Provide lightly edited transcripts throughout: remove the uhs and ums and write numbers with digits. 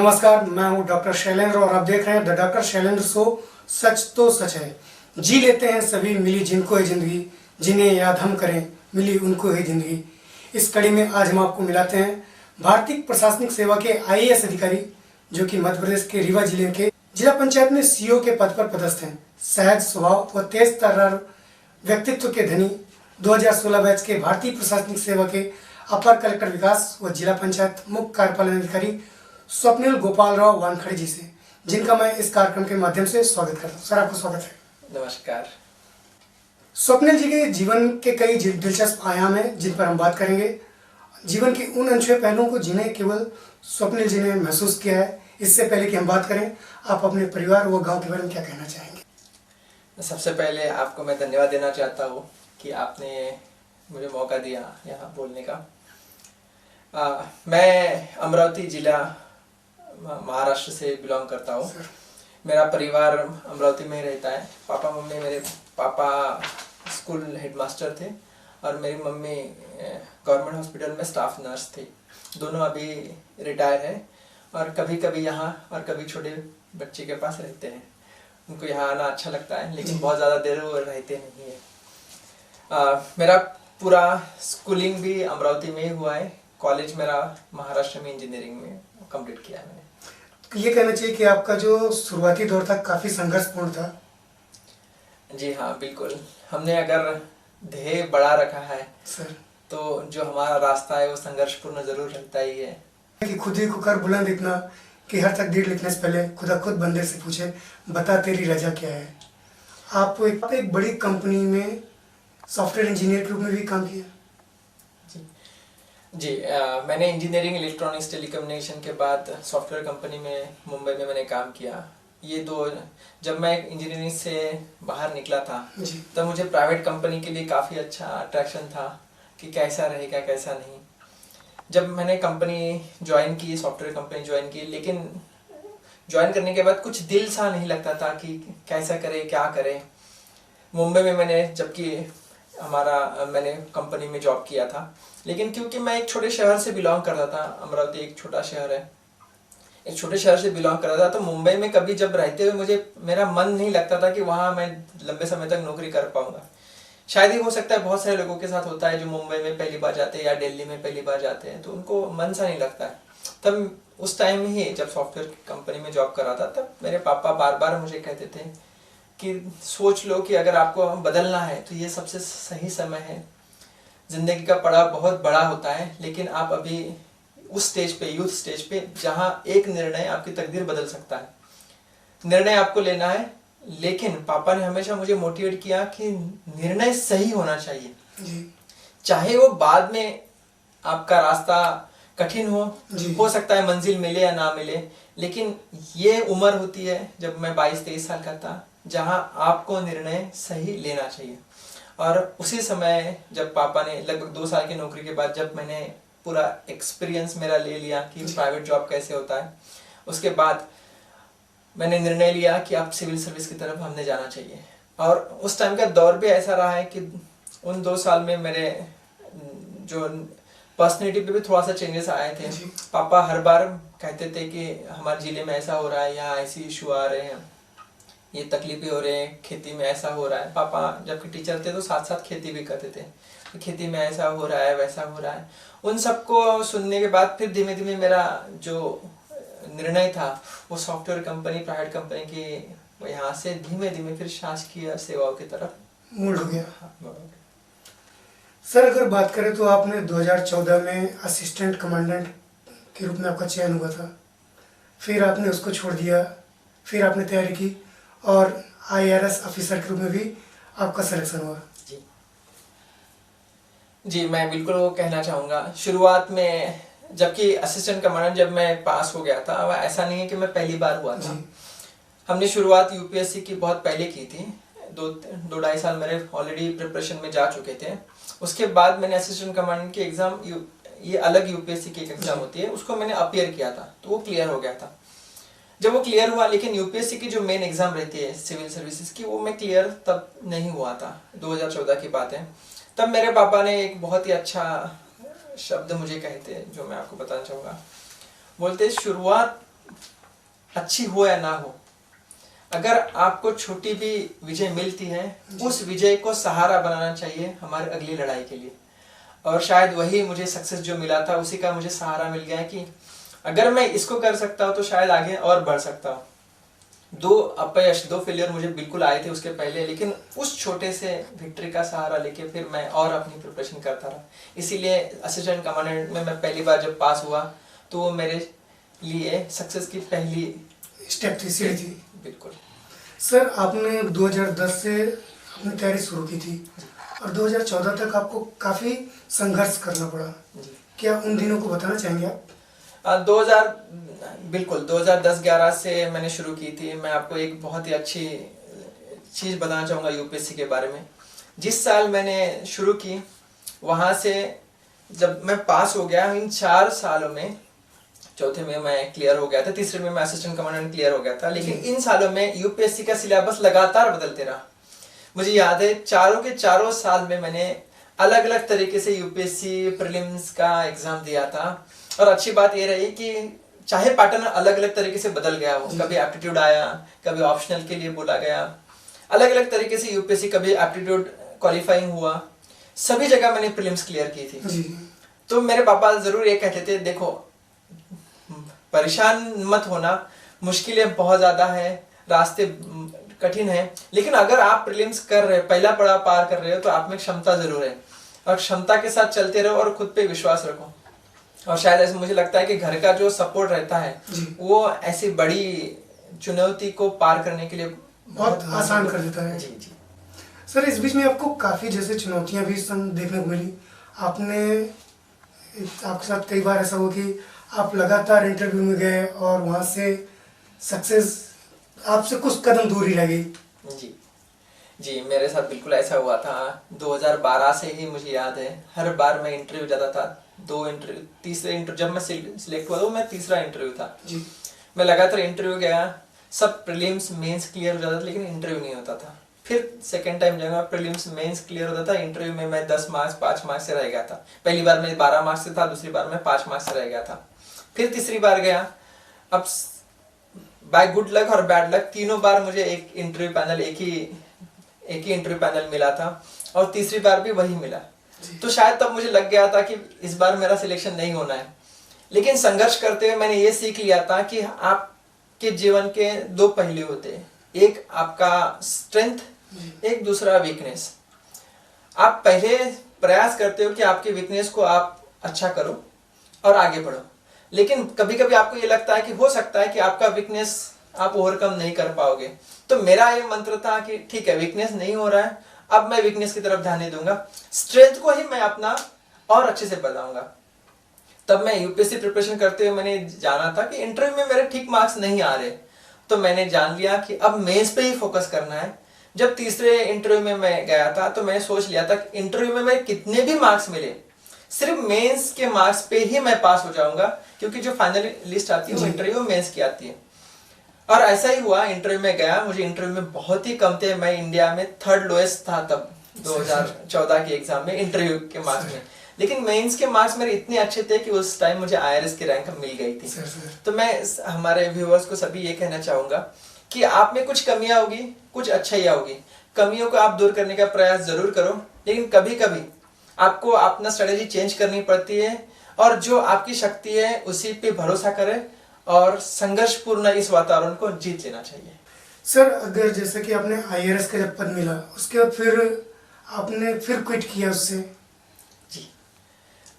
नमस्कार, मैं हूं डॉक्टर शैलेंद्र और आप देख रहे हैं द डॉक्टर शैलेंद्र शो। सच तो सच है, जी लेते हैं सभी मिली जिनको है जिंदगी, जिन्हें याद हम करें मिली उनको है जिंदगी। इस कड़ी में आज हम आपको मिलाते हैं भारतीय प्रशासनिक सेवा के आईएएस अधिकारी जो कि मध्य प्रदेश के रीवा जिले के जिला पंचायत में सीओ के पद पर पदस्थ हैं। सहज स्वभाव व तेज तर्रार व्यक्तित्व के धनी 2016 बैच के भारतीय प्रशासनिक सेवा के अपर कलेक्टर विकास व जिला पंचायत मुख्य कार्यपालन अधिकारी स्वप्निल गोपाल राव वानखड़े जी से, जिनका मैं इस कार्यक्रम के माध्यम से स्वागत करता हूँ। सर, आपका स्वागत है। नमस्कार। स्वप्निल जी के जीवन के कई दिलचस्प आयाम हैं जिन पर हम बात करेंगे। जीवन के उन अनछुए पहलुओं को जिन्हें केवल स्वप्निल जी ने महसूस किया है। इससे पहले कि हम बात करें, आप अपने परिवार व गाँव के बारे में क्या कहना चाहेंगे? सबसे पहले आपको मैं धन्यवाद देना चाहता हूँ कि आपने मुझे मौका दिया यहाँ बोलने का। मैं अमरावती जिला महाराष्ट्र से बिलोंग करता हूँ। मेरा परिवार अमरावती में रहता है। पापा मम्मी, मेरे पापा स्कूल हेडमास्टर थे और मेरी मम्मी गवर्नमेंट हॉस्पिटल में स्टाफ नर्स थी। दोनों अभी रिटायर है और कभी कभी यहाँ और कभी छोटे बच्चे के पास रहते हैं। उनको यहाँ आना अच्छा लगता है, लेकिन बहुत ज़्यादा देर वो रहते नहीं है। मेरा पूरा स्कूलिंग भी अमरावती में ही हुआ है। कॉलेज मेरा महाराष्ट्र में इंजीनियरिंग में कंप्लीट किया है मैंने। ये कहना चाहिए कि आपका जो शुरुआती दौर था काफ़ी संघर्षपूर्ण था। जी हाँ, बिल्कुल। हमने अगर ध्येय बड़ा रखा है सर, तो जो हमारा रास्ता है वो संघर्षपूर्ण जरूर रहता ही है। कि खुद ही को कर बुलंद इतना कि हर तकदीर लिखने से पहले खुदा खुद बंदे से पूछे, बता तेरी रजा क्या है। आप एक बड़ी कंपनी में सॉफ्टवेयर इंजीनियर के रूप में भी काम किया। जी, मैंने इंजीनियरिंग इलेक्ट्रॉनिक्स टेलीकम्युनिकेशन के बाद सॉफ्टवेयर कंपनी में मुंबई में मैंने काम किया। जब मैं इंजीनियरिंग से बाहर निकला था तब मुझे प्राइवेट कंपनी के लिए काफ़ी अच्छा अट्रैक्शन था कि कैसा रहेगा कैसा नहीं। जब मैंने कंपनी ज्वाइन की, सॉफ्टवेयर कंपनी ज्वाइन की, लेकिन ज्वाइन करने के बाद कुछ दिल सा नहीं लगता था कि कैसा करे क्या करे। मुंबई में मैंने कंपनी में जॉब किया था, लेकिन क्योंकि मैं एक छोटे शहर से बिलोंग करता था, अमरावती एक छोटा शहर है, एक छोटे शहर से बिलोंग करता था, तो मुंबई में कभी जब रहते हुए मेरा मन नहीं लगता था कि वहाँ मैं लंबे समय तक नौकरी कर पाऊंगा। शायद ही हो सकता है बहुत सारे लोगों के साथ होता है जो मुंबई में पहली बार जाते हैं या दिल्ली में पहली बार जाते हैं, तो उनको मन सा नहीं लगता है। तब उस टाइम ही जब सॉफ्टवेयर कंपनी में जॉब कर रहा था, तब मेरे पापा बार बार मुझे कहते थे कि सोच लो कि अगर आपको बदलना है तो ये सबसे सही समय है। जिंदगी का पड़ाव बहुत बड़ा होता है, लेकिन आप अभी उस स्टेज पे, यूथ स्टेज पे, जहाँ एक निर्णय आपकी तकदीर बदल सकता है। निर्णय आपको लेना है, लेकिन पापा ने हमेशा मुझे मोटिवेट किया कि निर्णय सही होना चाहिए। चाहे वो बाद में आपका रास्ता कठिन हो सकता है मंजिल मिले या ना मिले, लेकिन ये उम्र होती है जब मैं 22-23 साल का था जहाँ आपको निर्णय सही लेना चाहिए। और उसी समय जब पापा ने लगभग 2 साल की नौकरी के बाद जब मैंने पूरा एक्सपीरियंस मेरा ले लिया कि प्राइवेट जॉब कैसे होता है, उसके बाद मैंने निर्णय लिया कि आप सिविल सर्विस की तरफ हमने जाना चाहिए। और उस टाइम का दौर भी ऐसा रहा है कि उन 2 साल में मेरे जो पर्सनैलिटी पे भी थोड़ा सा चेंजेस आए थे। पापा हर बार कहते थे कि हमारे जिले में ऐसा हो रहा है, यहाँ ऐसी इशू आ रहे हैं, ये तकलीफें हो रहे हैं, खेती में ऐसा हो रहा है। पापा जबकि टीचर थे तो साथ साथ खेती भी करते थे, तो खेती में ऐसा हो रहा है वैसा हो रहा है। उन सबको सुनने के बाद फिर धीमे धीमे मेरा जो निर्णय था वो सॉफ्टवेयर कंपनी, प्राइवेट कंपनी की, यहाँ से धीमे धीमे फिर शासकीय सेवाओं की तरफ मुड़ गया। सर, अगर बात करें तो आपने 2014 में असिस्टेंट कमांडेंट के रूप में आपका चयन हुआ था, फिर आपने उसको छोड़ दिया, फिर आपने तैयारी की और IRS ऑफिसर के रूप में भी आपका सिलेक्शन हुआ। जी, मैं बिल्कुल वो कहना चाहूँगा। शुरुआत में जबकि असिस्टेंट कमांडेंट जब मैं पास हो गया था, वह ऐसा नहीं है कि मैं पहली बार हुआ था। हमने शुरुआत UPSC की बहुत पहले की थी, 2-2.5 साल मेरे ऑलरेडी प्रिपरेशन में जा चुके थे। उसके बाद मैंने असिस्टेंट कमांडेंट की एग्ज़ाम, ये अलग UPSC की एक एग्ज़ाम होती है, उसको मैंने अपीयर किया था, तो वो क्लियर हो गया था। जब वो क्लियर हुआ, लेकिन UPSC की जो मेन एग्ज़ाम रहती है सिविल सर्विसेज की, वो मैं क्लियर तब नहीं हुआ था, 2014 की बात है। तब मेरे पापा ने एक बहुत ही अच्छा शब्द मुझे कहे थे जो मैं आपको बताना चाहूँगा। बोलते शुरुआत अच्छी हो या ना हो, अगर आपको छोटी भी विजय मिलती है, उस विजय को सहारा बनाना चाहिए हमारे अगली लड़ाई के लिए। और शायद वही मुझे सक्सेस जो मिला था, उसी का मुझे सहारा मिल गया है कि अगर मैं इसको कर सकता हूँ तो शायद आगे और बढ़ सकता हूँ। 2 अपयश, 2 फेलियर मुझे बिल्कुल आए थे उसके पहले, लेकिन उस छोटे से विक्ट्री का सहारा लेके फिर मैं और अपनी प्रिपरेशन करता रहा। इसीलिए असिस्टेंट कमांडेंट में मैं पहली बार जब पास हुआ तो वो मेरे लिए सक्सेस की पहली स्टेप थी, सीढ़ी थी। बिल्कुल। सर, आपने 2010 से अपनी तैयारी शुरू की थी और 2014 तक आपको काफ़ी संघर्ष करना पड़ा। जी। क्या उन दिनों को बताना चाहेंगे आप? 2010-11 से मैंने शुरू की थी। मैं आपको एक बहुत ही अच्छी चीज़ बताना चाहूँगा यूपीएससी के बारे में। जिस साल मैंने शुरू की, वहाँ से जब मैं पास हो गया, इन 4 सालों में चौथे में मैं क्लियर हो गया था, तीसरे में मैं असिस्टेंट कमांडेंट क्लियर हो गया था, लेकिन इन सालों में यूपीएससी का सिलेबस लगातार बदलते रहा। मुझे याद है चारों के चारों साल में मैंने अलग अलग तरीके से यूपीएससी प्रीलिम्स का एग्जाम दिया था। और अच्छी बात ये रही कि चाहे पैटर्न अलग अलग तरीके से बदल गया हो, कभी एप्टीट्यूड आया, कभी ऑप्शनल के लिए बोला गया, अलग अलग तरीके से यूपीएससी, कभी एप्टीट्यूड क्वालिफाइंग हुआ, सभी जगह मैंने प्रीलिम्स क्लियर की थी। तो मेरे पापा जरूर ये कहते थे, देखो परेशान मत होना, मुश्किलें बहुत ज्यादा है, रास्ते कठिन है, लेकिन अगर आप प्रीलिम्स कर रहे हो, पहला पड़ाव पार कर रहे हो, तो आप में क्षमता जरूर है और क्षमता के साथ चलते रहो और खुद पे विश्वास रखो। और शायद ऐसे मुझे लगता है कि घर का जो सपोर्ट रहता है वो ऐसी बड़ी चुनौती को पार करने के लिए बहुत आसान कर देता है। जी जी। सर, इस बीच में आपको काफ़ी जैसे चुनौतियां भी देखने को मिली। आपके साथ कई बार ऐसा हुआ कि आप लगातार इंटरव्यू में गए और वहाँ से सक्सेस आपसे कुछ कदम दूर ही रह गई। जी जी, मेरे साथ बिल्कुल ऐसा हुआ था। 2012 से ही मुझे याद है, हर बार मैं इंटरव्यू जाता था, 2 इंटरव्यू, तीसरे इंटरव्यू जब मैं सिलेक्ट हुआ तो मैं तीसरा इंटरव्यू था जी। मैं लगातार इंटरव्यू गया, सब प्रीलिम्स मेंस क्लियर हो जाता था, लेकिन इंटरव्यू नहीं होता था। फिर सेकंड टाइम जब प्रीलिम्स मेंस क्लियर होता था, इंटरव्यू में मैं 10 मार्क्स 5 मार्क्स से रह गया था। पहली बार मैं 12 मार्क्स से था, दूसरी बार मैं 5 मार्क्स से रह गया था। फिर तीसरी बार गया, अब बाय गुड लक और बैड लक तीनों बार मुझे एक इंटरव्यू पैनल, एक ही इंटरव्यू पैनल मिला था और तीसरी बार भी वही मिला। तो शायद तब मुझे लग गया था कि इस बार मेरा सिलेक्शन नहीं होना है। लेकिन संघर्ष करते हुए मैंने ये सीख लिया था कि आपके जीवन के 2 पहलू होते हैं, एक आपका स्ट्रेंथ, एक दूसरा वीकनेस। आप पहले प्रयास करते हो कि आपके वीकनेस को आप अच्छा करो और आगे बढ़ो, लेकिन कभी कभी आपको ये लगता है कि हो सकता है कि आपका वीकनेस आप ओवरकम नहीं कर पाओगे। तो मेरा ये मंत्र था कि ठीक है, वीकनेस नहीं हो रहा है, अब मैं वीकनेस की तरफ ध्यान नहीं दूंगा, स्ट्रेंथ को ही मैं अपना और अच्छे से बढ़ाऊंगा। तब मैं यूपीएससी प्रिपरेशन करते हुए मैंने जाना था कि इंटरव्यू में मेरे ठीक मार्क्स नहीं आ रहे, तो मैंने जान लिया कि अब मेंस पे ही फोकस करना है। जब तीसरे इंटरव्यू में मैं गया था तो मैंने सोच लिया था कि इंटरव्यू में मेरे कितने भी मार्क्स मिले, सिर्फ मेंस के मार्क्स पे ही मैं पास हो जाऊंगा, क्योंकि जो फाइनल लिस्ट आती है वो इंटरव्यू मेंस की आती है। और ऐसा ही हुआ, इंटरव्यू में गया, मुझे इंटरव्यू में बहुत ही कम थे, मैं इंडिया में 3rd लोएस्ट था तब 2014 के एग्जाम में इंटरव्यू के मार्क्स में, लेकिन मेंस के मार्क्स मेरे इतने अच्छे थे कि उस टाइम मुझे आईआरएस की रैंक मिल गई थी। तो मैं हमारे व्यूअर्स को सभी ये कहना चाहूंगा कि आप में कुछ कमियां होगी, कुछ अच्छाइयां होगी, कमियों को आप दूर करने का प्रयास जरूर करो, लेकिन कभी कभी आपको अपना स्ट्रेटेजी चेंज करनी पड़ती है और जो आपकी शक्ति है उसी पे भरोसा करें और संघर्षपूर्ण इस वातावरण को जीत लेना चाहिए। सर, अगर जैसे कि आपने आईआरएस का जब पद मिला, उसके बाद फिर आपने फिर क्विट किया उससे? जी,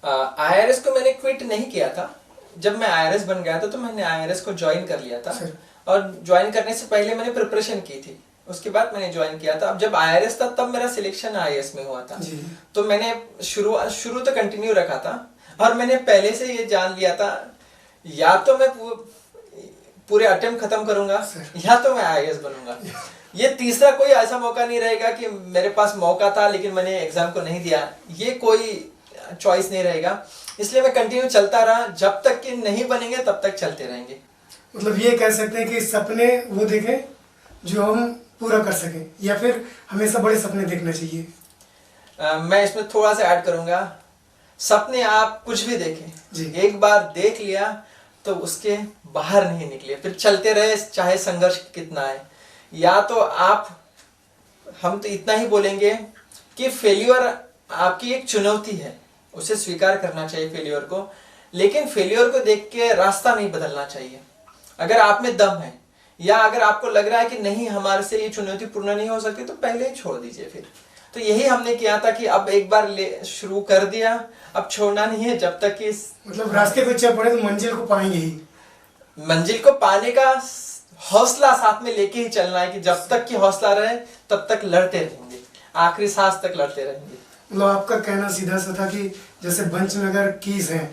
आईआरएस को मैंने क्विट नहीं किया था। जब मैं आईआरएस बन गया था तो मैंने आईआरएस को ज्वाइन कर लिया था और ज्वाइन करने से पहले मैंने प्रिपरेशन की थी, उसके बाद मैंने ज्वाइन किया था। अब जब आईआरएस था तब मेरा सिलेक्शन आईएएस में हुआ था, तो मैंने शुरू तो कंटिन्यू रखा था और मैंने पहले से ये जान लिया था, या तो मैं पूरे अटेम्प्ट खत्म करूंगा या तो मैं आईएएस बनूंगा। ये तीसरा कोई ऐसा मौका नहीं रहेगा कि मेरे पास मौका था लेकिन मैंने एग्जाम को नहीं दिया, ये कोई चॉइस नहीं रहेगा। इसलिए मैं कंटिन्यू चलता रहा, जब तक कि नहीं बनेंगे तब तक चलते रहेंगे। मतलब ये कह सकते हैं कि सपने वो देखें जो हम पूरा कर सकें, या फिर हमेशा बड़े सपने देखना चाहिए? मैं इसमें थोड़ा सा ऐड करूंगा, सपने आप कुछ भी देखें, एक बार देख लिया तो उसके बाहर नहीं निकले, फिर चलते रहे चाहे संघर्ष कितना है। या तो आप, हम तो इतना ही बोलेंगे कि फेल्योर आपकी एक चुनौती है, उसे स्वीकार करना चाहिए फेल्योर को, लेकिन फेल्योर को देख के रास्ता नहीं बदलना चाहिए। अगर आप में दम है या अगर आपको लग रहा है कि नहीं हमारे से ये चुनौती पूर्ण नहीं हो सकती, तो पहले ही छोड़ दीजिए फिर। तो यही हमने किया था कि अब एक बार शुरू कर दिया, अब छोड़ना नहीं है जब तक कि मतलब रास्ते पे चल पड़े तो मंजिल को पाएंगे ही। मंजिल को पाने का हौसला साथ में लेके ही चलना है कि जब तक कि हौसला रहे तब तक लड़ते रहेंगे, आखिरी सांस तक लड़ते रहेंगे। मतलब आपका कहना सीधा सा था कि जैसे बंच में अगर कीज है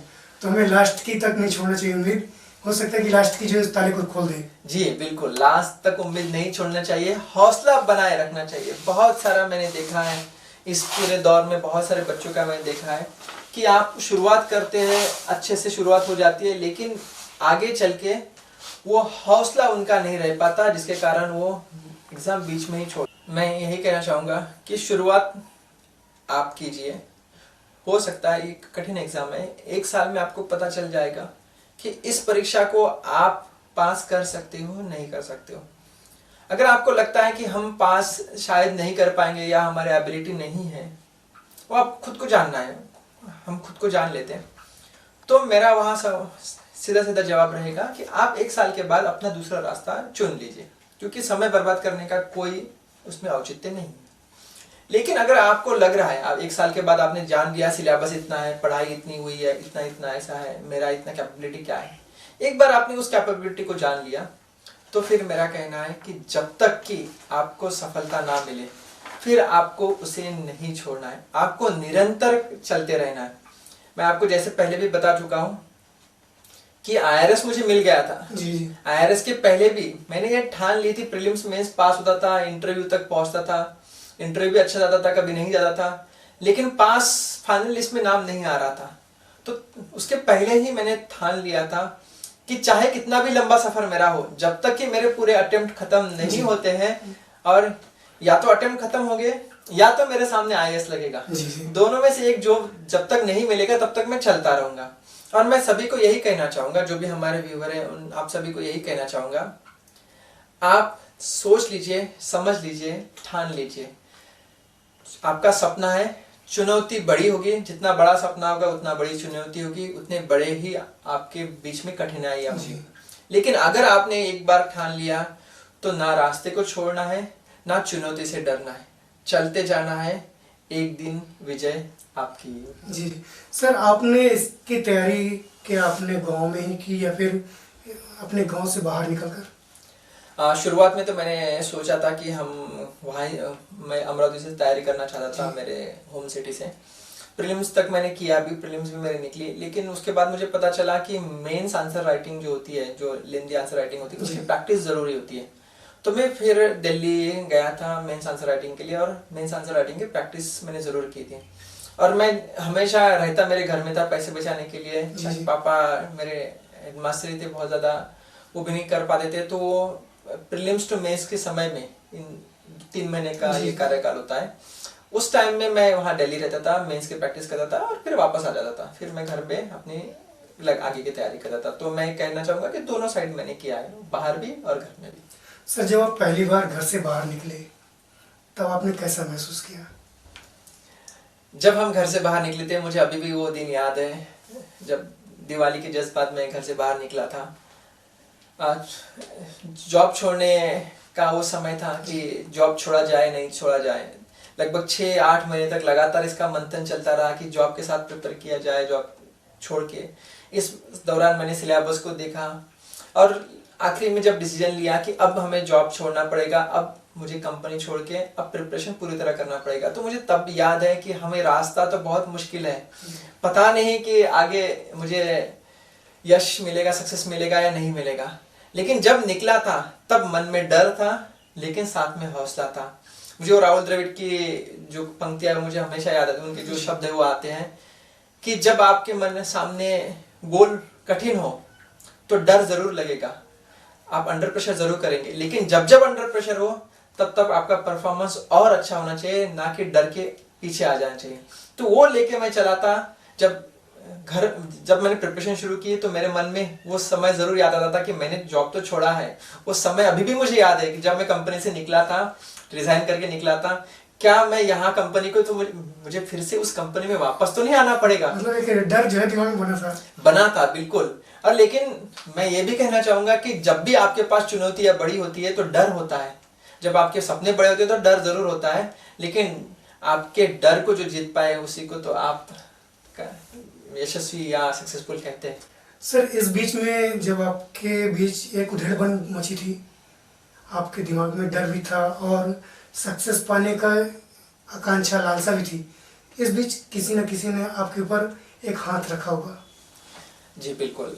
तो हमें लास्ट की तक नहीं छोड़ना चाहिए, उम्मीद हो सकता है कि लास्ट की जो इस ताले को खोल दे। जी बिल्कुल, लास्ट तक उम्मीद नहीं छोड़ना चाहिए, हौसला बनाए रखना चाहिए। बहुत सारा मैंने देखा है इस पूरे दौर में, बहुत सारे बच्चों का मैंने देखा है कि आप शुरुआत करते हैं, अच्छे से शुरुआत हो जाती है, लेकिन आगे चल के वो हौसला उनका नहीं रह पाता, जिसके कारण वो एग्जाम बीच में ही छोड़। मैं यही कहना चाहूँगा कि शुरुआत आप कीजिए। हो सकता है एक कठिन एग्जाम है, एक साल में आपको पता चल जाएगा कि इस परीक्षा को आप पास कर सकते हो नहीं कर सकते हो। अगर आपको लगता है कि हम पास शायद नहीं कर पाएंगे या हमारे एबिलिटी नहीं है, वो आप खुद को जानना है, हम खुद को जान लेते हैं, तो मेरा वहाँ सीधा सीधा जवाब रहेगा कि आप एक साल के बाद अपना दूसरा रास्ता चुन लीजिए, क्योंकि समय बर्बाद करने का कोई उसमें औचित्य नहीं है। लेकिन अगर आपको लग रहा है, आप एक साल के बाद आपने जान लिया सिलेबस इतना है, पढ़ाई इतनी हुई है, इतना इतना ऐसा है, मेरा इतना कैपेबिलिटी क्या है, एक बार आपने उस कैपेबिलिटी को जान लिया, तो फिर मेरा कहना है कि जब तक कि आपको सफलता ना मिले फिर आपको उसे नहीं छोड़ना है, आपको निरंतर चलते रहना है। मैं आपको जैसे पहले भी बता चुका हूँ कि IRS मुझे मिल गया था। IRS के पहले भी मैंने ये ठान ली थी, प्रीलिम्स मेंस पास होता था, इंटरव्यू तक पहुंचता था, इंटरव्यू भी अच्छा जाता था, कभी नहीं जाता था, लेकिन पास फाइनल लिस्ट में नाम नहीं आ रहा था। तो उसके पहले ही मैंने ठान लिया था कि चाहे कितना भी लंबा सफर मेरा हो, जब तक कि मेरे पूरे अटेम्प्ट खत्म नहीं होते हैं, और या तो अटेम्प्ट खत्म हो गए या तो मेरे सामने IAS लगेगा, दोनों में से एक जो जब तक नहीं मिलेगा तब तक मैं चलता रहूंगा। और मैं सभी को यही कहना चाहूंगा, जो भी हमारे व्यूअर हैं आप सभी को यही कहना चाहूंगा, आप सोच लीजिए, समझ लीजिए, ठान लीजिए, आपका सपना है, चुनौती बड़ी होगी, जितना बड़ा सपना होगा उतना बड़ी चुनौती होगी, उतने बड़े ही आपके बीच में कठिनाई होगी। लेकिन अगर आपने एक बार ठान लिया तो ना रास्ते को छोड़ना है, ना चुनौती से डरना है, चलते जाना है, एक दिन विजय आपकी। जी सर, आपने इसकी तैयारी क्या अपने गांव में ही की या फिर अपने गांव से बाहर निकलकर? शुरुआत में तो मैंने सोचा था कि हम वहाँ, मैं अमरावती से तैयारी करना चाहता था, मेरे होम सिटी से। प्रीलिम्स तक मैंने किया, अभी प्रीलिम्स भी मेरी निकली, लेकिन उसके बाद मुझे पता चला कि मेंस आंसर राइटिंग जो होती है, जो लेंदी आंसर राइटिंग होती है, उसकी प्रैक्टिस जरूरी होती है। तो मैं फिर दिल्ली गया था मेंस आंसर राइटिंग के लिए, और मेंस आंसर राइटिंग की प्रैक्टिस मैंने जरूर की थी। और मैं हमेशा रहता मेरे घर में था पैसे बचाने के लिए। पापा मेरे हेडमास्टर थे, बहुत ज़्यादा वो भी नहीं कर पाते थे, तो प्रीलिम्स टू मेंस के समय में, इन 3 महीने का ये कार्यकाल होता है, उस टाइम में मैं वहाँ दिल्ली रहता था, मेंस की प्रैक्टिस करता था और फिर वापस आ जाता था, फिर मैं घर पे अपनी आगे की तैयारी करता था। तो मैं कहना चाहूँगा कि दोनों साइड मैंने किया है, बाहर भी और घर में भी। सर, जब आप पहली बार घर से बाहर निकले तब आपने कैसा महसूस किया? जब हम घर से बाहर निकले थे, मुझे अभी भी वो दिन याद है, जब दिवाली के जस्ट बाद मैं घर से बाहर निकला था। जॉब छोड़ने का वो समय था कि जॉब छोड़ा जाए नहीं छोड़ा जाए। लगभग 6-8 महीने तक लगातार इसका मंथन चलता रहा कि जॉब के साथ प्रिपेयर किया जाए, जॉब छोड़ के। इस दौरान मैंने सिलेबस को देखा और आखिरी में जब डिसीजन लिया कि अब हमें जॉब छोड़ना पड़ेगा, अब मुझे कंपनी छोड़ के अब प्रिपरेशन पूरी तरह करना पड़ेगा, तो मुझे तब याद है कि हमें रास्ता तो बहुत मुश्किल है, पता नहीं कि आगे मुझे यश मिलेगा, सक्सेस मिलेगा या नहीं मिलेगा। लेकिन जब निकला था तब मन में डर था, लेकिन साथ में हौसला था। मुझे वो राहुल द्रविड़ की जो पंक्तियां मुझे हमेशा याद आती है, उनके जो शब्द है वो आते हैं कि जब आपके मन सामने गोल कठिन हो तो डर जरूर लगेगा, आप अंडर प्रेशर जरूर करेंगे, लेकिन जब जब अंडर प्रेशर हो तब तब आपका परफॉर्मेंस और अच्छा होना चाहिए, ना कि डर के पीछे आ जाना चाहिए। तो वो लेके मैं चला था। जब घर जब मैंने प्रिपरेशन शुरू की तो मेरे मन में वो समय जरूर याद आता था कि मैंने जॉब तो छोड़ा है। वो समय अभी भी मुझे याद है कि जब मैं कंपनी से निकला था, रिजाइन करके निकला था, क्या मैं यहाँ कंपनी को तो मुझे फिर से उस कंपनी में वापस तो नहीं आना पड़ेगा। मतलब एक डर जो है दिमाग में बना था बिल्कुल। और लेकिन मैं ये भी कहना चाहूंगा कि जब भी आपके पास चुनौतियां बड़ी होती है तो डर होता है। जब आपके सपने बड़े होते हैं तो डर जरूर होता है, लेकिन आपके डर को जो जीत पाए उसी को तो आप यशस्वी या सक्सेसफुल कहते हैं। सर इस बीच में जब आपके बीच एक उधेड़बन मची थी, आपके दिमाग में डर भी था और सक्सेस पाने का आकांक्षा लालसा भी थी, इस बीच किसी न किसी ने आपके ऊपर एक हाथ रखा होगा। जी बिल्कुल,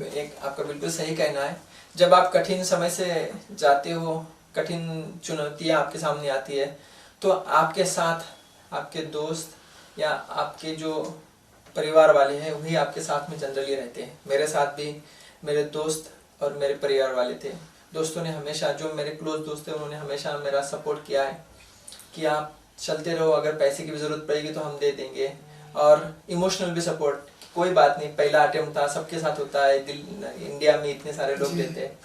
एक आपका बिल्कुल सही कहना है। जब आप कठिन समय से जाते हो, कठिन चुनौतियां आपके सामने आती है, तो आपके साथ आपके दोस्त या आपके जो परिवार वाले हैं वही आपके साथ में जनरली रहते हैं। मेरे साथ भी मेरे दोस्त और मेरे परिवार वाले थे। दोस्तों ने हमेशा, जो मेरे क्लोज दोस्त थे उन्होंने हमेशा मेरा सपोर्ट किया है कि आप चलते रहो, अगर पैसे की भी ज़रूरत पड़ेगी तो हम दे देंगे। और इमोशनल भी सपोर्ट, कोई बात नहीं, पहला अटेम्प्ट था, सबके साथ होता है, इंडिया में इतने सारे लोग देते हैं।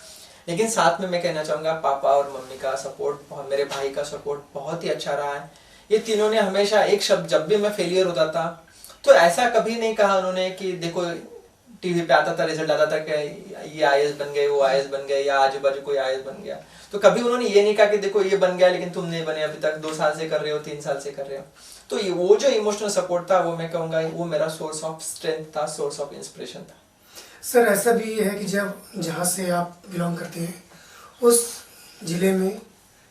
लेकिन साथ में मैं कहना चाहूँगा पापा और मम्मी का सपोर्ट, मेरे भाई का सपोर्ट बहुत ही अच्छा रहा है। ये तीनों ने हमेशा एक शब्द, जब भी मैं फेलियर होता था तो ऐसा कभी नहीं कहा उन्होंने कि देखो टीवी पे आता था, रिजल्ट आता था कि ये आईएएस बन गए, वो आईएएस बन गए, या आजू बाजू कोई आईएएस बन गया, तो कभी उन्होंने ये नहीं कहा कि देखो ये बन गया लेकिन तुम नहीं बने, अभी तक 2 साल से कर रहे हो, 3 साल से कर रहे हो। तो ये वो जो इमोशनल सपोर्ट था, वो मैं कहूँगा वो मेरा सोर्स ऑफ स्ट्रेंथ था, सोर्स ऑफ इंस्पिरेशन था। सर ऐसा भी है कि जब जहाँ से आप बिलोंग करते हैं उस जिले में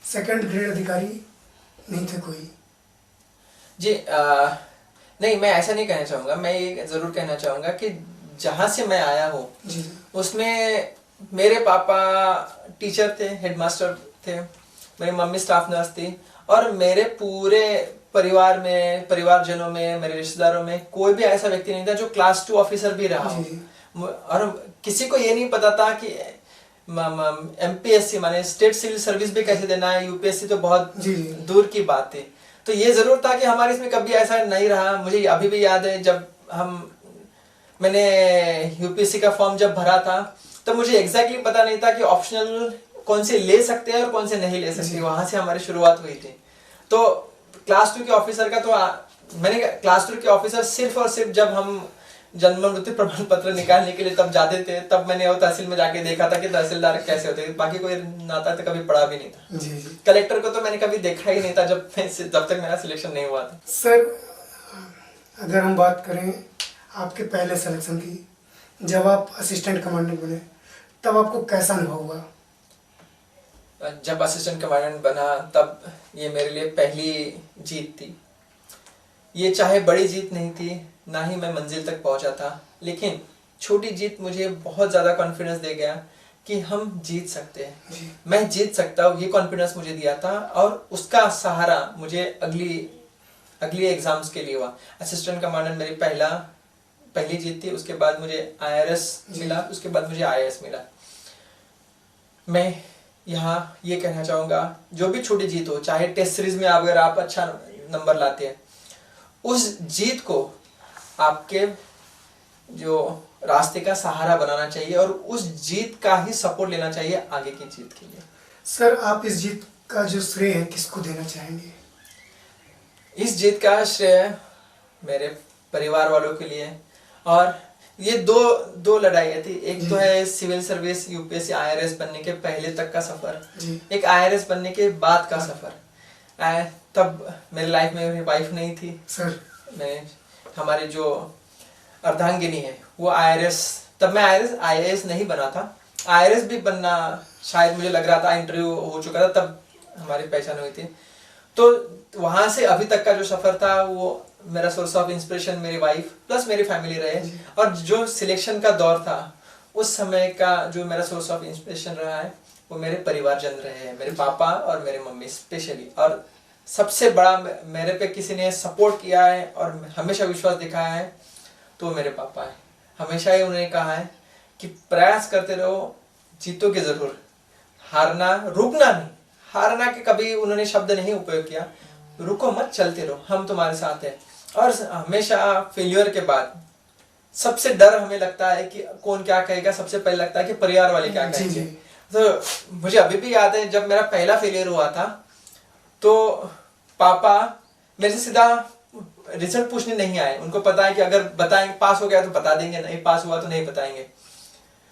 सेकंड ग्रेड अधिकारी नहीं थे कोई? जी नहीं, मैं ऐसा नहीं कहना चाहूँगा। मैं ये ज़रूर कहना चाहूँगा कि जहाँ से मैं आया हूँ उसमें मेरे पापा टीचर थे, हेडमास्टर थे, मेरी मम्मी स्टाफ नर्स थी, और मेरे पूरे परिवार में, परिवारजनों में, मेरे रिश्तेदारों में कोई भी ऐसा व्यक्ति नहीं था जो क्लास 2 ऑफिसर भी रहा हो। और किसी को ये नहीं पता था कि एमपीएससी माने स्टेट सिविल सर्विस भी कैसे देना है, यूपीएससी तो बहुत दूर की बात थी। तो ये जरूर था कि हमारे इसमें कभी ऐसा नहीं रहा। मुझे अभी भी याद है जब मैंने यूपीएससी का फॉर्म जब भरा था तो मुझे एग्जैक्टली पता नहीं था कि ऑप्शनल कौन से ले सकते हैं और कौन से नहीं ले सकते। वहां से हमारी शुरुआत हुई थी। तो क्लास 2 के ऑफिसर का तो मैंने क्लास 2 के ऑफिसर सिर्फ और सिर्फ जब हम जन्म मृत्यु प्रमाण पत्र निकालने के लिए तब जाते थे, तब मैंने वो तहसील में जाके देखा था कि तहसीलदार कैसे होते हैं। बाकी कोई नाता तो कभी पढ़ा भी नहीं था। कलेक्टर को तो मैंने कभी देखा ही नहीं था जब तक मेरा सिलेक्शन नहीं हुआ था। सर अगर हम बात करें आपके पहले सिलेक्शन की, जब आप असिस्टेंट कमांडेंट बने तब आपको कैसा अनुभव हुआ? जब असिस्टेंट कमांडेंट बना तब ये मेरे लिए पहली जीत थी। ये चाहे बड़ी जीत नहीं थी, ना ही मैं मंजिल तक पहुंचा था, लेकिन छोटी जीत मुझे बहुत ज़्यादा कॉन्फिडेंस दे गया कि हम जीत सकते हैं, मैं जीत सकता हूँ। ये कॉन्फिडेंस मुझे दिया था और उसका सहारा मुझे अगली एग्जाम्स के लिए हुआ। असिस्टेंट कमांडेंट मेरी पहली जीत थी। उसके बाद मुझे आईआरएस मिला, उसके बाद मुझे आईएएस मिला। मैं यहाँ ये कहना चाहूँगा, जो भी छोटी जीत हो, चाहे टेस्ट सीरीज में अगर आप अच्छा नंबर लाते हैं, उस जीत को आपके जो रास्ते का सहारा बनाना चाहिए और उस जीत का ही सपोर्ट लेना चाहिए आगे की जीत के लिए। सर आप इस जीत का जो श्रेय है किसको देना चाहेंगे? इस जीत का श्रेय मेरे परिवार वालों के लिए। और ये दो लड़ाइयाँ थी। एक तो है सिविल सर्विस यूपीएससी आईआरएस बनने के पहले तक का सफर, एक आईआरएस बनने के बाद का सफर। तब मेरी लाइफ में मेरी वाइफ नहीं थी सर। हमारी जो अर्धांगिनी है वो आईआरएस, तब मैं आईएएस नहीं बना था। आईआरएस भी बनना शायद मुझे लग रहा था, इंटरव्यू हो चुका था, तब हमारी पहचान हुई थी। तो वहां से अभी तक का जो सफर था वो मेरा सोर्स ऑफ इंस्पिरेशन मेरी वाइफ प्लस मेरी फैमिली रहे। और जो सिलेक्शन का दौर था उस समय का जो मेरा सोर्स ऑफ इंस्पिरेशन रहा है वो मेरे परिवारजन रहे हैं, मेरे पापा और मेरे मम्मी स्पेशली। और सबसे बड़ा मेरे पे किसी ने सपोर्ट किया है और हमेशा विश्वास दिखाया है तो मेरे पापा है। हमेशा ही उन्होंने कहा है कि प्रयास करते रहो, जीतोगे जरूर, हारना, रुकना नहीं, हारना के कभी उन्होंने शब्द नहीं उपयोग किया। रुको मत, चलते रहो, हम तुम्हारे साथ हैं। और हमेशा फेल्योर के बाद सबसे डर हमें लगता है कि कौन क्या कहेगा, सबसे पहले लगता है कि परिवार वाले क्या जी, कहेंगे। जी। तो मुझे अभी भी याद है जब मेरा पहला फेलियर हुआ था तो पापा मेरे से सीधा रिजल्ट पूछने नहीं आए। उनको पता है कि अगर बताएंगे पास हो गया तो बता देंगे, नहीं पास हुआ तो नहीं बताएंगे।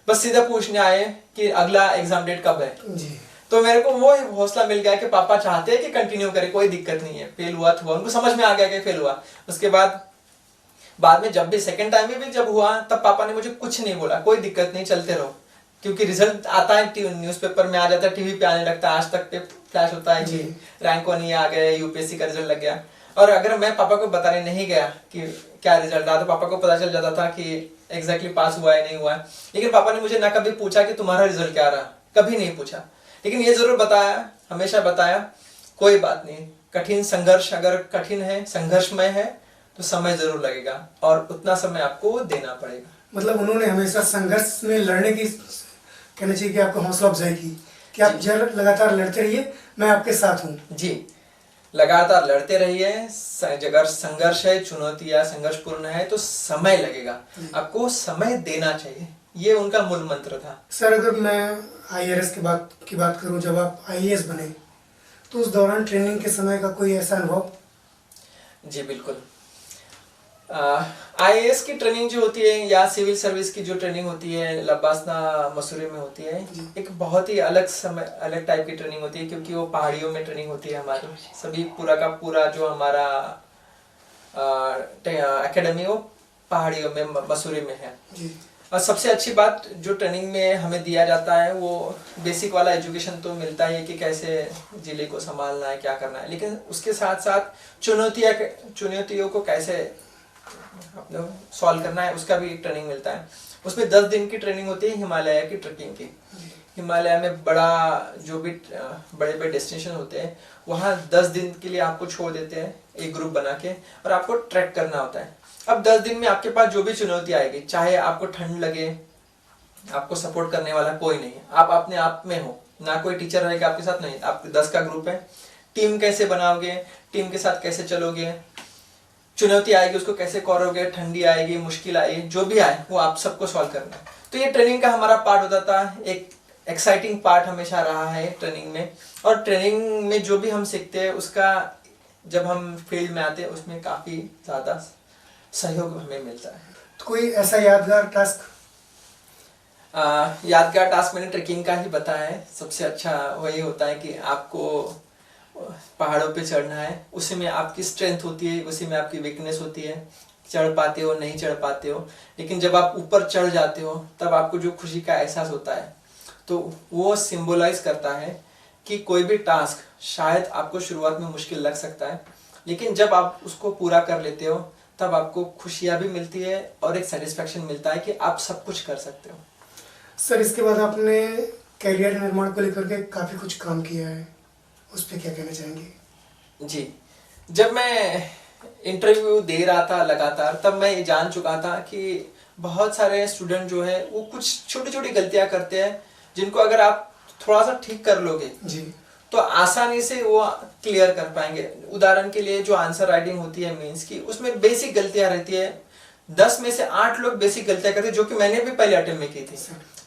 बस सीधा पूछने आए कि अगला एग्जाम डेट कब है। जी। तो मेरे को वो हौसला मिल गया कि पापा चाहते हैं कि कंटिन्यू करे, कोई दिक्कत नहीं है, फेल हुआ तो हुआ, उनको समझ में आ गया कि फेल हुआ। उसके बाद में जब भी सेकंड टाइम में भी जब हुआ तब पापा ने मुझे कुछ नहीं बोला, कोई दिक्कत नहीं, चलते रहो। क्योंकि रिजल्ट आता है न्यूज़पेपर में आ जाता है, टीवी पे आने लगता है, आज तक पे फ्लैश होता है कि रैंक 1 आ गए, यूपीएससी का रिजल्ट लग गया। और अगर मैं पापा को बताने नहीं गया कि क्या रिजल्ट रहा तो पापा को पता चल जाता था कि एग्जैक्टली पास हुआ है नहीं हुआ है। लेकिन पापा ने मुझे ना कभी पूछा कि तुम्हारा रिजल्ट क्या रहा, कभी नहीं पूछा। लेकिन ये जरूर बताया, हमेशा बताया कोई बात नहीं, कठिन संघर्ष अगर कठिन है, संघर्षमय है तो समय जरूर लगेगा और उतना समय आपको देना पड़ेगा। मतलब उन्होंने हमेशा संघर्ष में लड़ने की, कहना चाहिए कि आपको हौसला अफजाई की कि आप लगातार लड़ते रहिए, मैं आपके साथ हूँ। जी, लगातार लड़ते रहिए। अगर संघर्ष है, चुनौतियां संघर्षपूर्ण है तो समय लगेगा, आपको समय देना चाहिए, ये उनका मूल मंत्र था। सर अगर मैं आईआरएस की बात करूं, जब आप आईएएस बने तो उस दौरान ट्रेनिंग के समय का कोई ऐसा अनुभव? जी बिल्कुल। आईएएस की ट्रेनिंग जो होती है या सिविल सर्विस की जो ट्रेनिंग होती है लब्बासना मसूरी में होती है, एक बहुत ही अलग टाइप की ट्रेनिंग होती है, क्योंकि वो पहाड़ियों में ट्रेनिंग होती है। हमारी सभी पूरा का पूरा जो हमारा एकेडमी वो पहाड़ियों में मसूरी में है। और सबसे अच्छी बात जो ट्रेनिंग में हमें दिया जाता है वो बेसिक वाला एजुकेशन तो मिलता है कि कैसे जिले को संभालना है, क्या करना है, लेकिन उसके साथ साथ चुनौतियों को कैसे सॉल्व करना है उसका भी एक ट्रेनिंग मिलता है। उसमें 10 दिन की ट्रेनिंग होती है हिमालय की ट्रैकिंग की। हिमालय में जो भी बड़े बड़े डेस्टिनेशन होते हैं वहाँ 10 दिन के लिए आपको छोड़ देते हैं एक ग्रुप बना के, और आपको ट्रैक करना होता है। अब 10 दिन में आपके पास जो भी चुनौती आएगी, चाहे आपको ठंड लगे, आपको सपोर्ट करने वाला कोई नहीं है, आप अपने आप में हो, ना कोई टीचर रहेगा आपके साथ, नहीं, आप 10 का ग्रुप है। टीम कैसे बनाओगे, टीम के साथ कैसे चलोगे, चुनौती आएगी उसको कैसे करोगे, ठंडी आएगी, मुश्किल आएगी, जो भी आए वो आप सबको सॉल्व करना है। तो ये ट्रेनिंग का हमारा पार्ट होता था, एक एक्साइटिंग पार्ट हमेशा रहा है ट्रेनिंग में। और ट्रेनिंग में जो भी हम सीखते हैं उसका जब हम फील्ड में आते हैं उसमें काफ़ी ज़्यादा सहयोग हमें मिलता है। तो कोई ऐसा यादगार टास्क? यादगार टास्क मैंने ट्रेकिंग का ही बताया है। सबसे अच्छा वही होता है कि आपको पहाड़ों पे चढ़ना है, उसी में आपकी स्ट्रेंथ होती है, उसी में आपकी वीकनेस होती है। चढ़ पाते हो नहीं चढ़ पाते हो, लेकिन जब आप ऊपर चढ़ जाते हो तब आपको जो खुशी का एहसास होता है, तो वो सिंबलाइज करता है कि कोई भी टास्क शायद आपको शुरुआत में मुश्किल लग सकता है, लेकिन जब आप उसको पूरा कर लेते हो तब आपको खुशियाँ भी मिलती है और एक सेटिस्फेक्शन मिलता है कि आप सब कुछ कर सकते हो। सर इसके बाद आपने कैरियर निर्माण को लेकर के काफ़ी कुछ काम किया है, उस पर क्या कहना चाहेंगे? जी, जब मैं इंटरव्यू दे रहा था लगातार तब मैं ये जान चुका था कि बहुत सारे स्टूडेंट जो है वो कुछ छोटी छोटी गलतियां करते हैं, जिनको अगर आप थोड़ा सा ठीक कर लोगे जी तो आसानी से वो क्लियर कर पाएंगे। उदाहरण के लिए जो आंसर राइटिंग होती है मीन्स की, उसमें बेसिक गलतियां रहती है। 10 में से 8 लोग बेसिक गलतियां करते हैं, जो कि मैंने भी पहले अटेम्प्ट में की थी।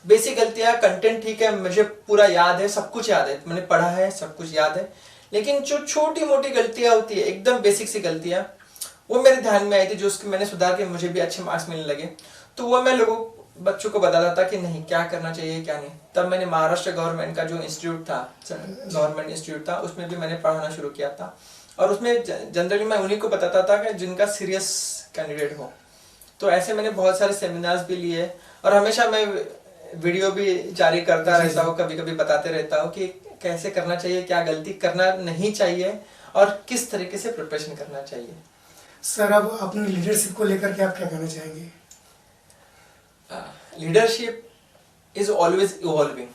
बेसिक गलतियां, कंटेंट ठीक है, मुझे पूरा याद है, सब कुछ याद है, मैंने पढ़ा है, सब कुछ याद है, लेकिन जो छोटी मोटी गलतियां होती है, एकदम बेसिक सी गलतियां, वो मेरे ध्यान में आई थी, जो उसके मैंने सुधार के मुझे भी अच्छे मार्क्स मिलने लगे। तो वो मैं बच्चों को बताता था कि नहीं, क्या करना चाहिए क्या नहीं। तब मैंने महाराष्ट्र गवर्नमेंट का जो इंस्टीट्यूट था, गवर्नमेंट इंस्टीट्यूट था, उसमें भी मैंने पढ़ाना शुरू किया था। और उसमें जनरली मैं उन्हीं को बताता था कि जिनका सीरियस कैंडिडेट हो। तो ऐसे मैंने बहुत सारे सेमिनार्स भी लिए और हमेशा मैं वीडियो भी जारी करता रहता हूँ, कभी कभी बताते रहता हूँ कि कैसे करना चाहिए, क्या गलती करना नहीं चाहिए और किस तरीके से प्रिपरेशन करना चाहिए। सर अब अपनी लीडरशिप को लेकर के आप क्या कहना चाहेंगे? Leadership is always evolving.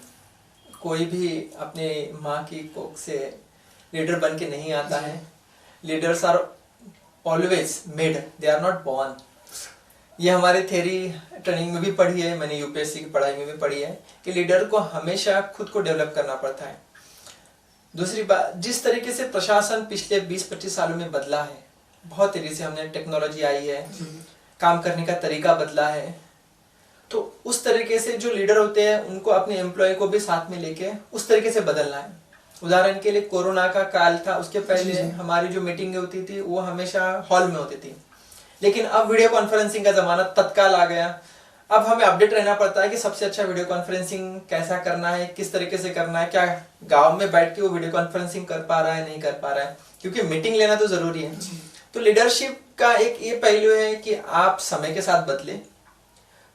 कोई भी अपने माँ की कोख से लीडर बन के नहीं आता है। Leaders are always made, they are not born. ये हमारे थ्योरी ट्रेनिंग में भी पढ़ी है, मैंने यूपीएससी की पढ़ाई में भी पढ़ी है कि लीडर को हमेशा खुद को डेवलप करना पड़ता है। दूसरी बात, जिस तरीके से प्रशासन पिछले 20-25 सालों में बदला है, बहुत तेजी से हमने टेक्नोलॉजी आई है, काम करने का तरीका बदला है। तो उस तरीके से जो लीडर होते हैं उनको अपने एम्प्लॉय को भी साथ में लेके उस तरीके से बदलना है। उदाहरण के लिए कोरोना का काल था, उसके पहले हमारी जो मीटिंग होती थी वो हमेशा हॉल में होती थी, लेकिन अब वीडियो कॉन्फ्रेंसिंग का जमाना तत्काल आ गया। अब हमें अपडेट रहना पड़ता है कि सबसे अच्छा वीडियो कॉन्फ्रेंसिंग कैसा करना है, किस तरीके से करना है, क्या गांव में बैठ के वो वीडियो कॉन्फ्रेंसिंग कर पा रहा है, नहीं कर पा रहा है, क्योंकि मीटिंग लेना तो जरूरी है। तो लीडरशिप का एक ये पहलू है कि आप समय के साथ बदले।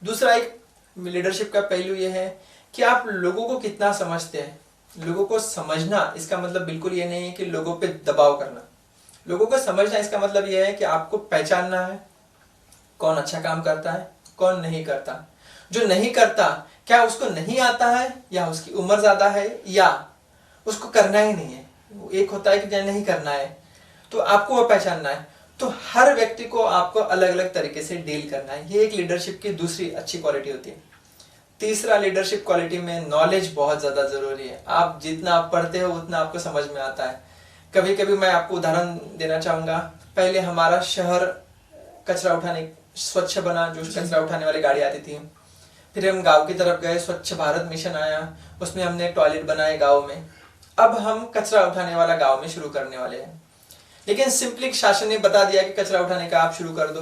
दूसरा एक लीडरशिप का पहलू ये है कि आप लोगों को कितना समझते हैं। लोगों को समझना इसका मतलब बिल्कुल ये नहीं है कि लोगों पे दबाव करना। लोगों को समझना इसका मतलब ये है कि आपको पहचानना है कौन अच्छा काम करता है, कौन नहीं करता। जो नहीं करता, क्या उसको नहीं आता है या उसकी उम्र ज्यादा है या उसको करना ही नहीं है। एक होता है कि नहीं करना है, तो आपको वो पहचानना है। तो हर व्यक्ति को आपको अलग अलग तरीके से डील करना है। ये एक लीडरशिप की दूसरी अच्छी क्वालिटी होती है। तीसरा लीडरशिप क्वालिटी में नॉलेज बहुत ज्यादा जरूरी है। आप जितना आप पढ़ते हो उतना आपको समझ में आता है। कभी कभी मैं आपको उदाहरण देना चाहूंगा। पहले हमारा शहर कचरा उठाने स्वच्छ बना, जो कचरा उठाने वाली गाड़ी आती थी। फिर हम गांव की तरफ गए, स्वच्छ भारत मिशन आया, उसमें हमने टॉयलेट बनाए गांव में। अब हम कचरा उठाने वाला गांव में शुरू करने वाले हैं। लेकिन सिंपली शासन ने बता दिया कि कचरा उठाने का आप शुरू कर दो।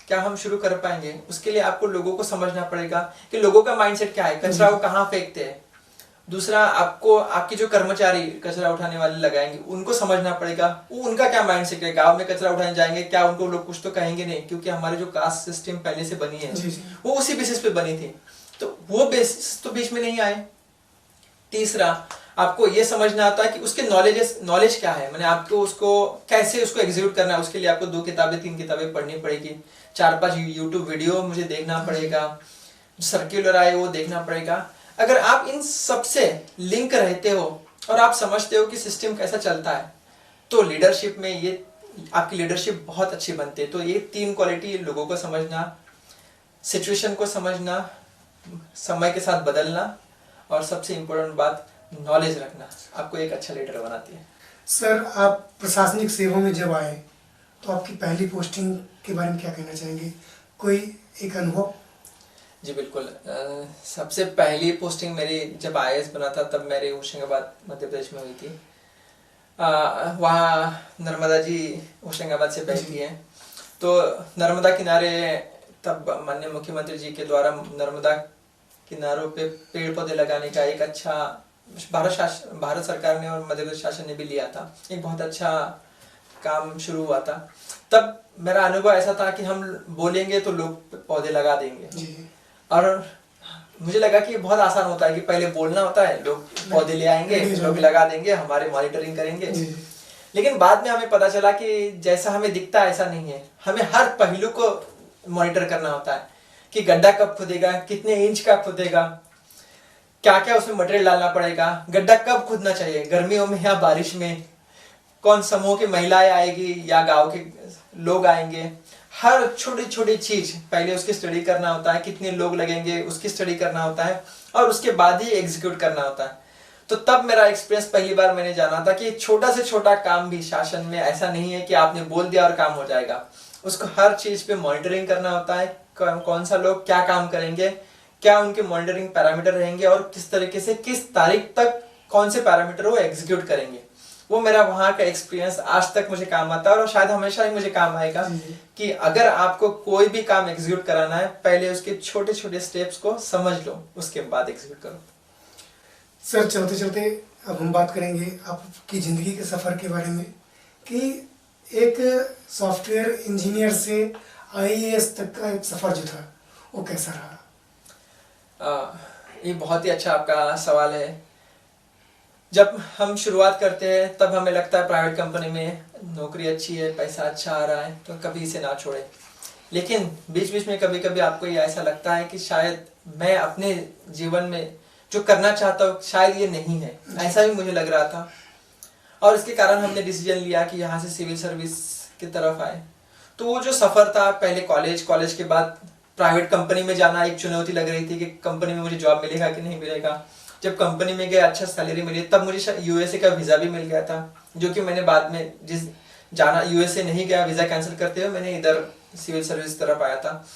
क्या हम शुरू कर पाएंगे? उसके लिए आपको लोगों को समझना पड़ेगा कि लोगों का माइंडसेट क्या है, कचरा वो कहाँ फेंकते हैं। दूसरा, आपको आपके जो कर्मचारी कचरा उठाने वाले लगाएंगे उनको समझना पड़ेगा वो उनका क्या माइंडसेट है। गांव में कचरा उठाने जाएंगे, क्या उनको लोग कुछ तो कहेंगे नहीं, क्योंकि हमारे जो कास्ट सिस्टम पहले से बनी है वो उसी बेसिस पे बनी थी, तो वो बेसिस तो बीच में नहीं आए। तीसरा, आपको ये समझना आता है कि उसके नॉलेज क्या है, मैंने आपको उसको कैसे उसको एग्जीक्यूट करना है। उसके लिए आपको 2 किताबें 3 किताबें पढ़नी पड़ेगी, 4-5 यूट्यूब वीडियो मुझे देखना पड़ेगा, सर्कुलर आए वो देखना पड़ेगा। अगर आप इन सबसे लिंक रहते हो और आप समझते हो कि सिस्टम कैसा चलता है, तो लीडरशिप में ये आपकी लीडरशिप बहुत अच्छी बनती है। तो ये 3 क्वालिटी, लोगों को समझना, सिचुएशन को समझना, समय के साथ बदलना, और सबसे इम्पोर्टेंट बात नॉलेज रखना, आपको एक अच्छा लीडर बनाती है। सर, आप प्रशासनिक सेवा में जब आए तो आपकी पहली पोस्टिंग के बारे में क्या कहना चाहेंगे? कोई एक अनुभव? जी बिल्कुल। सबसे पहली पोस्टिंग मेरी जब IAS बना था तब मेरी होशंगाबाद मध्य प्रदेश में हुई थी। वहाँ नर्मदा जी होशंगाबाद से बहती है, तो नर्मदा किनारे तब माननीय मुख्यमंत्री जी के द्वारा नर्मदा किनारों पे पेड़ पौधे लगाने का एक अच्छा भारत सरकार ने और मध्य प्रदेश शासन ने भी लिया था, एक बहुत अच्छा काम शुरू हुआ था। तब मेरा अनुभव ऐसा था कि हम बोलेंगे तो लोग पौधे लगा देंगे, और मुझे लगा कि बहुत आसान होता है कि पहले बोलना होता है, लोग पौधे ले आएंगे, लोग लगा देंगे, हमारे मॉनिटरिंग करेंगे। लेकिन बाद में हमें पता चला कि जैसा हमें दिखता है ऐसा नहीं है। हमें हर पहलू को मॉनिटर करना होता है कि गड्ढा कब खुदेगा, कितने इंच का खुदेगा, क्या क्या उसमें मटेरियल डालना पड़ेगा, गड्ढा कब खुदना चाहिए, गर्मियों में या बारिश में, कौन समूह की महिलाएं आएगी या गांव के लोग आएंगे। हर छोटी छोटी चीज पहले उसकी स्टडी करना होता है, कितने लोग लगेंगे उसकी स्टडी करना होता है, और उसके बाद ही एग्जीक्यूट करना होता है। तो तब मेरा एक्सपीरियंस, पहली बार मैंने जाना था कि छोटा से छोटा काम भी शासन में ऐसा नहीं है कि आपने बोल दिया और काम हो जाएगा। उसको हर चीज पे मॉनिटरिंग करना होता है, कौन सा लोग क्या काम करेंगे, क्या उनके मॉनिटरिंग पैरामीटर रहेंगे, और किस तरीके से किस तारीख तक कौन से पैरामीटर वो एग्जीक्यूट करेंगे। वो मेरा वहाँ का एक्सपीरियंस आज तक मुझे काम आता है, और शायद हमेशा ही मुझे काम आएगा कि अगर आपको कोई भी काम एग्जीक्यूट कराना है, पहले उसके छोटे छोटे स्टेप्स को समझ लो, उसके बाद एग्जीक्यूट करो। सर, चलते चलते अब हम बात करेंगे आपकी ज़िंदगी के सफ़र के बारे में कि एक सॉफ्टवेयर इंजीनियर से IAS तक का एक सफ़र जो था वो कैसा रहा? ये बहुत ही अच्छा आपका सवाल है। जब हम शुरुआत करते हैं तब हमें लगता है प्राइवेट कंपनी में नौकरी अच्छी है, पैसा अच्छा आ रहा है, तो कभी इसे ना छोड़े। लेकिन बीच बीच में कभी कभी आपको ये ऐसा लगता है कि शायद मैं अपने जीवन में जो करना चाहता हूँ शायद ये नहीं है, ऐसा भी मुझे लग रहा था। और इसके कारण हमने डिसीजन लिया कि यहाँ से सिविल सर्विस की तरफ आए। तो वो जो सफ़र था, पहले कॉलेज के बाद प्राइवेट कंपनी में जाना एक चुनौती लग रही थी कि कंपनी में मुझे जॉब मिलेगा कि नहीं मिलेगा। जब कंपनी में गया, अच्छा सैलरी मिली, तब मुझे USA का वीज़ा भी मिल गया था, जो कि मैंने बाद में USA नहीं गया, वीज़ा कैंसिल करते हुए मैंने इधर सिविल सर्विस तरफ आया था।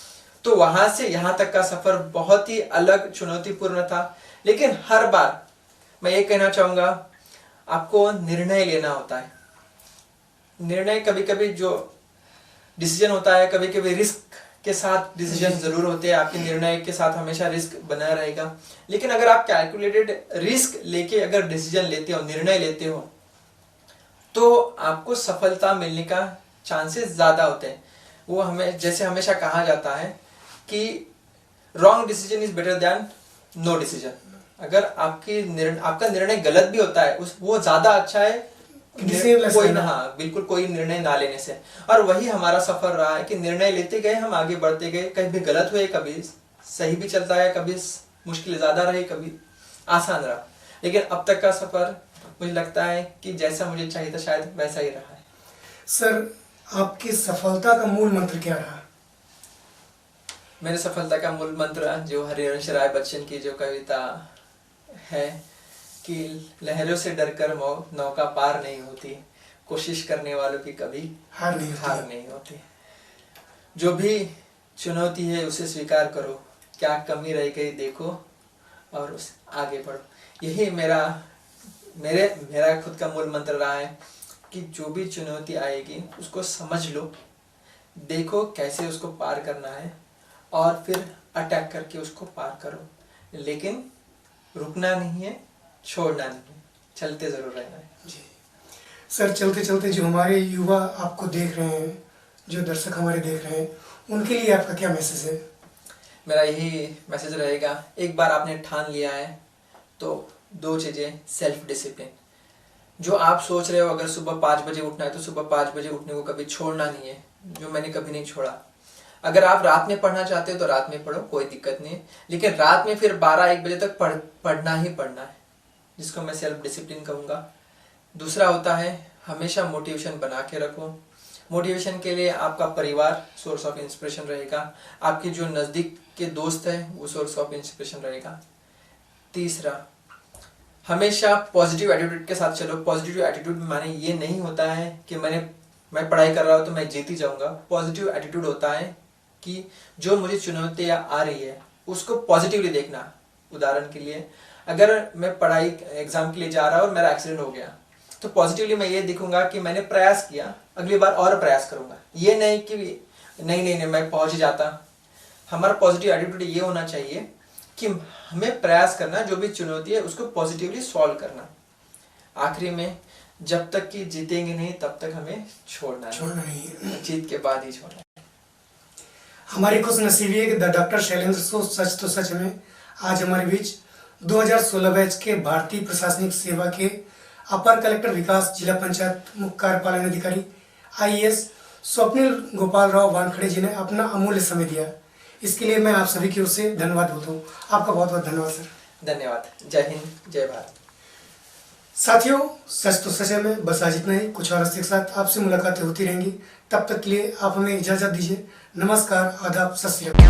तो वहां से यहाँ तक का सफर बहुत ही अलग चुनौतीपूर्ण था, लेकिन हर बार मैं ये कहना चाहूंगा, आपको निर्णय लेना होता है। निर्णय कभी कभी जो डिसीजन होता है, कभी कभी रिस्क के साथ डिसीजन जरूर होते हैं, आपके निर्णय के साथ हमेशा रिस्क बना रहेगा, लेकिन अगर आप कैलकुलेटेड रिस्क लेके अगर डिसीजन लेते हो, निर्णय लेते हो, तो आपको सफलता मिलने का चांसेस ज्यादा होते हैं। वो हमें जैसे हमेशा कहा जाता है कि wrong decision is better than no decision. अगर आपका निर्णय गलत भी होता है, वो ज्यादा अच्छा है कोई ना, हाँ बिल्कुल, कोई निर्णय ना लेने से। और वही हमारा सफर रहा है कि निर्णय लेते गए, हम आगे बढ़ते गए, कभी गलत हुए, कभी सही भी चलता है, कभी मुश्किल ज्यादा रही, कभी आसान रहा, लेकिन अब तक का सफर मुझे लगता है कि जैसा मुझे चाहिए था शायद वैसा ही रहा है। सर, आपकी सफलता का मूल मंत्र क्या रहा? मेरे सफलता का मूल मंत्र जो हरिवंश राय बच्चन की जो कविता है कि लहरों से डरकर नौका पार नहीं होती, कोशिश करने वालों की कभी हार नहीं होती। जो भी चुनौती है उसे स्वीकार करो, क्या कमी रह गई देखो और उस आगे बढ़ो। यही मेरा खुद का मूल मंत्र रहा है कि जो भी चुनौती आएगी उसको समझ लो, देखो कैसे उसको पार करना है और फिर अटैक करके उसको पार करो, लेकिन रुकना नहीं है, छोड़ना नहीं है, चलते जरूर रहना है। जी सर, चलते चलते जो हमारे युवा आपको देख रहे हैं, जो दर्शक हमारे देख रहे हैं, उनके लिए आपका क्या मैसेज है? मेरा यही मैसेज रहेगा, एक बार आपने ठान लिया है तो दो चीजें, सेल्फ डिसिप्लिन। जो आप सोच रहे हो अगर सुबह 5 बजे उठना है तो सुबह 5 बजे उठने को कभी छोड़ना नहीं है, जो मैंने कभी नहीं छोड़ा। अगर आप रात में पढ़ना चाहते हो तो रात में पढ़ो, कोई दिक्कत नहीं है, लेकिन रात में फिर 12-1 बजे तक पढ़ना ही पढ़ना है, जिसको मैं सेल्फ डिसिप्लिन कहूँगा। दूसरा होता है हमेशा मोटिवेशन बना के रखो। मोटिवेशन के लिए आपका परिवार सोर्स ऑफ इंस्पिरेशन रहेगा, आपके जो नज़दीक के दोस्त हैं वो सोर्स ऑफ इंस्पिरेशन रहेगा। तीसरा, हमेशा पॉजिटिव एटीट्यूड के साथ चलो। पॉजिटिव एटीट्यूड माने ये नहीं होता है कि मैं पढ़ाई कर रहा हूँ तो मैं जीत ही जाऊँगा। पॉजिटिव एटीट्यूड होता है कि जो मुझे चुनौतियाँ आ रही है उसको पॉजिटिवली देखना। उदाहरण के लिए, अगर मैं पढ़ाई एग्जाम के लिए जा रहा हूँ और मेरा एक्सीडेंट हो गया तो पॉजिटिवली मैं ये देखूंगा कि मैंने प्रयास किया, अगली बार और प्रयास करूंगा। ये नहीं कि नहीं मैं पहुंच ही जाता। हमारा पॉजिटिव एटीट्यूड ये होना चाहिए कि हमें प्रयास करना, जो भी चुनौती है उसको पॉजिटिवली सॉल्व करना। आखिरी में, जब तक कि जीतेंगे नहीं तब तक हमें छोड़ना नहीं, जीत के बाद ही छोड़ना। हमारी खुश नसीबी है कि द डॉक्टर शैलेंद्र शो सच तो सच में आज हमारे बीच 2016 बैच के भारतीय प्रशासनिक सेवा के अपर कलेक्टर विकास, जिला पंचायत मुख्य कार्यपालन अधिकारी IAS स्वप्निल गोपाल राव वानखड़े जी ने अपना अमूल्य समय दिया। इसके लिए मैं आप सभी की ओर से धन्यवाद बोलता हूँ। आपका बहुत बहुत धन्यवाद सर। धन्यवाद। जय हिंद, जय भारत। साथियों, सच तो सच है में बस आज इतना ही। कुछ और के साथ आपसे मुलाकातें होती रहेंगी। तब तक के लिए आप हमें इजाजत दीजिए। नमस्कार, आदाब, सत श्री अकाल।